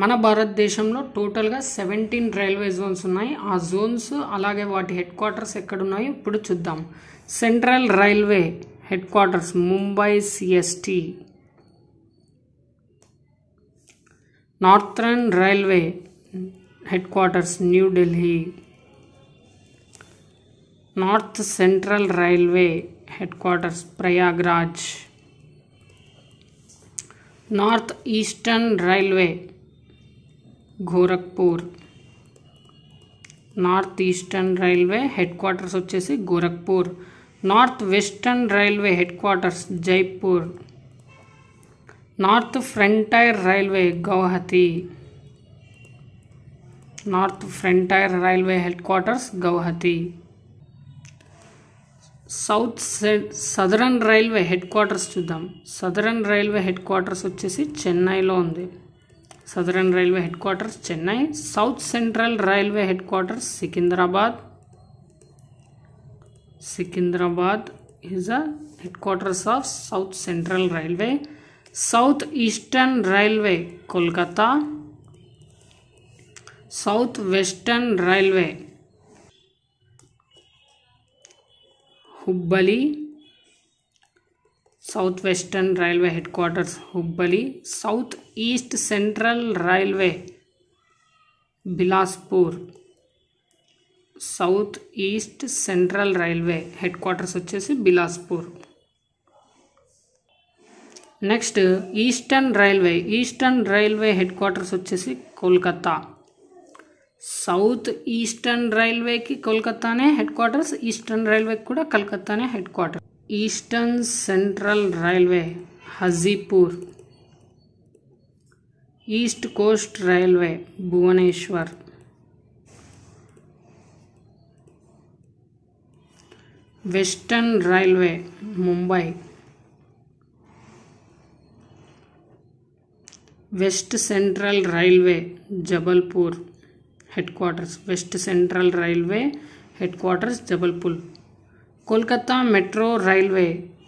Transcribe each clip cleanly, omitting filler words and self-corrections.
మన భారతదేశంలో టోటల్గా 17 రైల్వే జోన్స్ ఉన్నాయి. ఆ జోన్స్ అలాగే వాటి హెడ్ క్వార్టర్స్ ఎక్కడున్నాయో ఇప్పుడు చూద్దాం. Central railway head quarters Mumbai CST. Northern railway head quarters new Delhi. North central railway head quarters Prayagraj. North eastern railway Gorakhpur. North eastern railway head quarters వచ్చేసి Gorakhpur. North western railway head quarters Jaipur. North frontier railway Guwahati. North frontier railway head quarters Guwahati. Southern railway head quarters చూద్దాం. Southern railway head quarters వచ్చేసి చెన్నైలో ఉంది. Southern railway head quarters Chennai. South central railway head quarters Secunderabad. Secunderabad is the head quarters of south central railway. South eastern railway Kolkata. South western railway Hubballi. South western railway head quarters Hubballi. South east central railway Bilaspur. South east central railway head quarters వచ్చేసి Bilaspur. Next eastern railway. Eastern railway head quarters వచ్చేసి Kolkata. South eastern రైల్వేకి కోల్కతానే head quarters, eastern రైల్వేకి కూడా కలకత్తానే head quarter. Eastern central railway Hajipur. East coast railway Bhubaneswar. Western railway Mumbai. West central railway Jabalpur head quarters. West central railway head quarters Jabalpur. Kolkata metro railway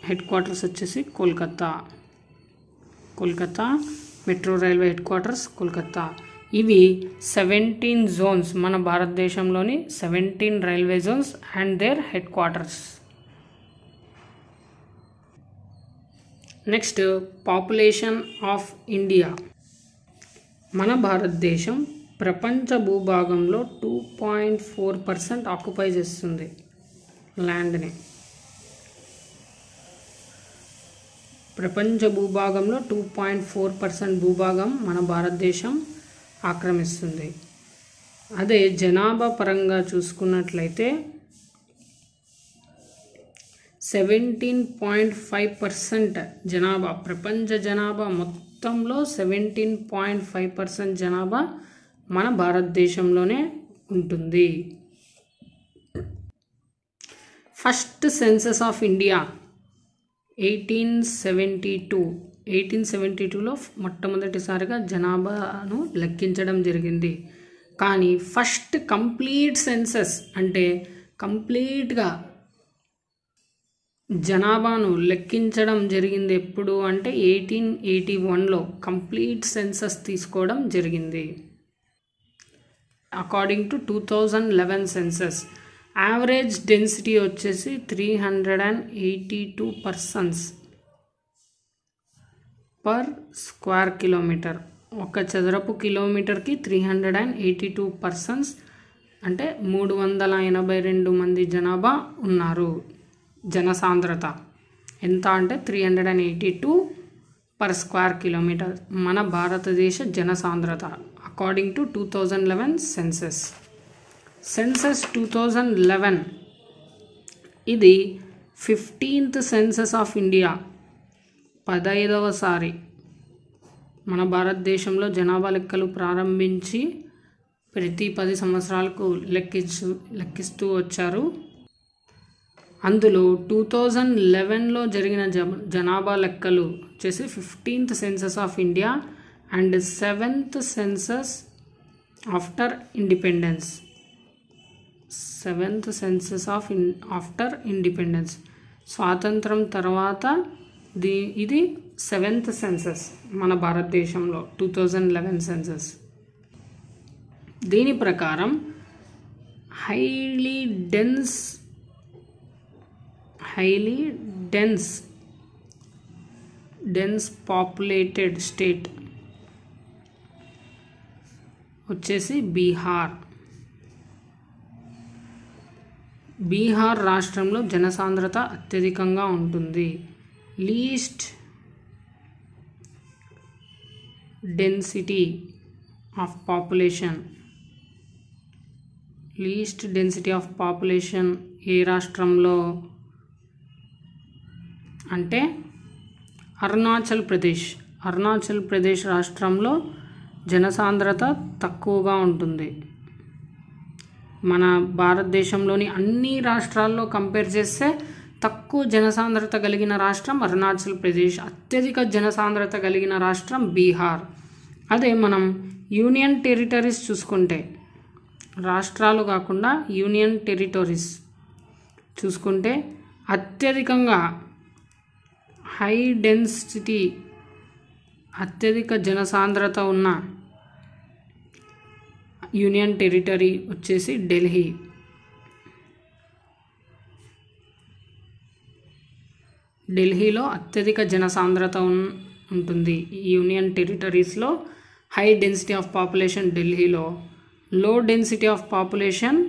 head quarters వచ్చేసి Kolkata. Kolkata metro railway head quarters Kolkata. ఇవి 17 zones, మన భారతదేశంలోని 17 railway zones and their head quarters. Next population of India. మన భారతదేశం ప్రపంచ భూభాగంలో 2.4% occupy చేస్తుంది ల్యాండ్ని. ప్రపంచ భూభాగంలో 2.4% భూభాగం మన భారతదేశం ఆక్రమిస్తుంది. అదే జనాభా పరంగా చూసుకున్నట్లయితే 17.5% జనాభా, ప్రపంచ జనాభా మొత్తంలో 17.5% జనాభా మన భారతదేశంలోనే ఉంటుంది. First census of India 1872. 1872లో మొట్టమొదటిసారిగా జనాభాను లెక్కించడం జరిగింది. కానీ ఫస్ట్ కంప్లీట్ సెన్సస్ అంటే కంప్లీట్గా జనాభాను లెక్కించడం జరిగింది ఎప్పుడు అంటే 1881లో కంప్లీట్ సెన్సస్ తీసుకోవడం జరిగింది. According to 2011 census average density వచ్చేసి 382 పర్సన్స్ పర్ స్క్వేర్ కిలోమీటర్. ఒక చదరపు కిలోమీటర్కి 382 పర్సన్స్ అంటే 382 మంది జనాభా ఉన్నారు. జనసాంద్రత ఎంత అంటే 382 పర్ స్క్వేర్ కిలోమీటర్ మన భారతదేశ జనసాంద్రత అకార్డింగ్ టు 2011 సెన్సస్. సెన్సస్ 2011 ఇది 15th సెన్సస్ ఆఫ్ ఇండియా. 15వసారి మన భారతదేశంలో జనాభా లెక్కలు ప్రారంభించి ప్రతి 10 సంవత్సరాలకు లెక్కిస్తూ వచ్చారు. అందులో 2011లో జరిగిన జనాభా లెక్కలు వచ్చేసి 15th census of India and 7th census after independence. 7th census after independence స్వాతంత్రం తర్వాత ఇది 7th సెన్సస్ మన భారతదేశంలో 2011 సెన్సస్. దీని ప్రకారం హైలీ డెన్స్ పాపులేటెడ్ స్టేట్ వచ్చేసి బీహార్ రాష్ట్రంలో జనసాంద్రత అత్యధికంగా ఉంటుంది. లీస్ట్ డెన్సిటీ ఆఫ్ పాపులేషన్ ఏ రాష్ట్రంలో అంటే అరుణాచల్ ప్రదేశ్ రాష్ట్రంలో జనసాంద్రత తక్కువగా ఉంటుంది. మన భారతదేశంలోని అన్ని రాష్ట్రాల్లో కంపేర్ చేస్తే తక్కువ జనసాంద్రత కలిగిన రాష్ట్రం అరుణాచల్ ప్రదేశ్, అత్యధిక జనసాంద్రత కలిగిన రాష్ట్రం బీహార్. అదే మనం యూనియన్ టెరిటరీస్ చూసుకుంటే, రాష్ట్రాలు కాకుండా యూనియన్ టెరిటరీస్ చూసుకుంటే అత్యధికంగా హై డెన్సిటీ అత్యధిక జనసాంద్రత ఉన్న యూనియన్ టెరిటరీ వచ్చేసి ఢిల్లీలో అత్యధిక జనసాంద్రత ఉంటుంది. యూనియన్ టెరిటరీస్లో హై డెన్సిటీ ఆఫ్ పాపులేషన్ ఢిల్లీలో, low density of population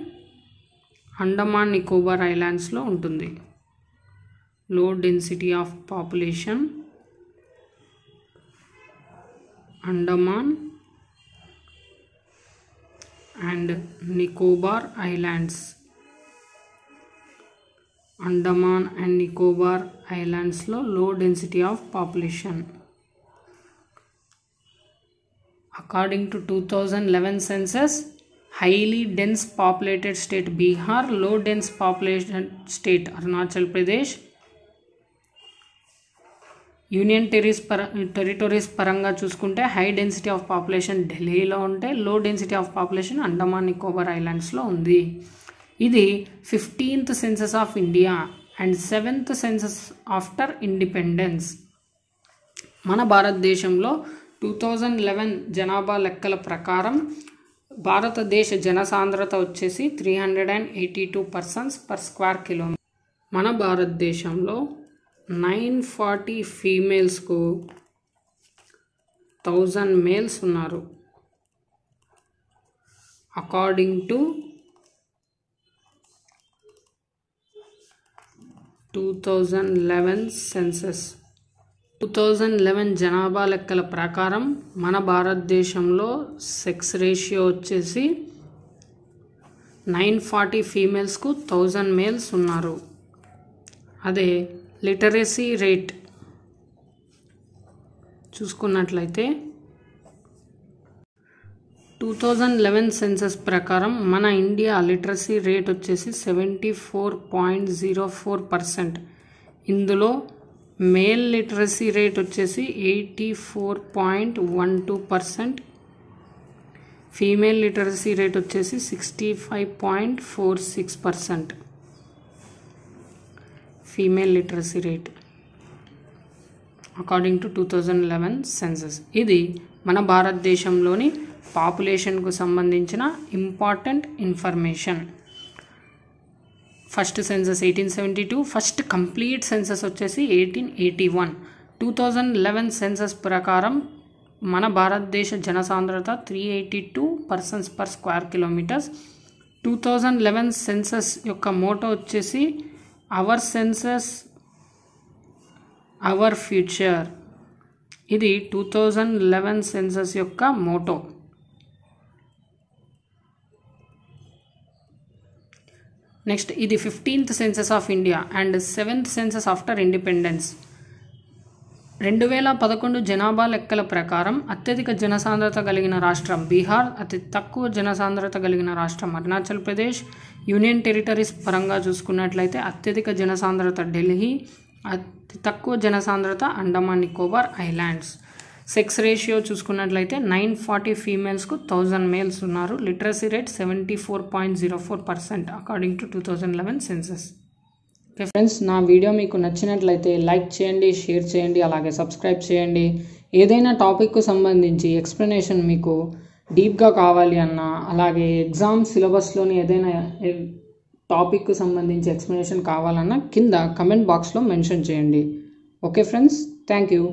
Andaman Nicobar ఐలాండ్స్లో ఉంటుంది. Low density of population Andaman and Nicobar islands, Andaman and Nicobar ఐలాండ్స్లో low density of population. According to 2011 census, highly dense populated state Bihar, low dense population state Arunachal Pradesh, union territories పరంగా చూసుకుంటే high density of population ఢిల్లీలో ఉంటే, low density of population Andaman Nicobar ఐలాండ్స్లో ఉంది. ఇది 15th census of India and 7th census after independence. మన భారతదేశంలో 2011 జనాభా లెక్కల ప్రకారం భారతదేశ జనసాంద్రత వచ్చేసి 382 persons per square kilometer. మన భారతదేశంలో 940 ఫీమేల్స్కు 1000 మేల్స్ ఉన్నారు. అకార్డింగ్ టు 2011 సెన్సస్, 2011 జనాభా లెక్కల ప్రకారం మన భారతదేశంలో సెక్స్ రేషియో వచ్చేసి 940 ఫీమేల్స్కు 1000 మేల్స్ ఉన్నారు. అదే లిటరసీ రేట్ చూసుకున్నట్లయితే 2011 సెన్సస్ ప్రకారం మన ఇండియా లిటరసీ రేట్ వచ్చేసి 74.04%. ఇందులో మేల్ లిటరసీ రేట్ వచ్చేసి 84.12%, ఫీమేల్ లిటరసీ రేట్ వచ్చేసి 65.46%. Female literacy rate according to 2011 census. ఇది మన భారతదేశంలోని పాపులేషన్కు సంబంధించిన important information. First census 1872, first complete census వచ్చేసి 1881. 2011 సెన్సస్ ప్రకారం మన భారతదేశ జనసాంద్రత 382 persons per square kilometers. 2011 census యొక్క మోటో వచ్చేసి అవర్ సెన్సస్ అవర్ ఫ్యూచర్. ఇది 2011 సెన్సస్ యొక్క మోటో. నెక్స్ట్ ఇది 15th census of India and 7th census after independence. 2011 జనాభా లెక్కల ప్రకారం అత్యధిక జనసాంద్రత కలిగిన రాష్ట్రం బీహార్, అతి తక్కువ జనసాంద్రత కలిగిన రాష్ట్రం అరుణాచల్ ప్రదేశ్. యూనియన్ టెరిటరీస్ పరంగా చూసుకున్నట్లయితే అత్యధిక జనసాంద్రత ఢిల్లీ, అతి తక్కువ జనసాంద్రత Andaman Nicobar islands. Sex ratio చూసుకున్నట్లయితే 940 ఫీమేల్స్కు 1000 మేల్స్ ఉన్నారు. Literacy rate 74.04% according to 2011 census. Okay friends, నా వీడియో మీకు నచ్చినట్లయితే లైక్ చేయండి, షేర్ చేయండి, అలాగే సబ్స్క్రైబ్ చేయండి. ఏదైనా టాపిక్కు సంబంధించి ఎక్స్ప్లెనేషన్ మీకు డీప్గా కావాలి అన్నా, అలాగే ఎగ్జామ్ సిలబస్లోని ఏదైనా టాపిక్కు సంబంధించి ఎక్స్ప్లెనేషన్ కావాలన్నా కింద కమెంట్ బాక్స్లో మెన్షన్ చేయండి. Okay friends, thank you.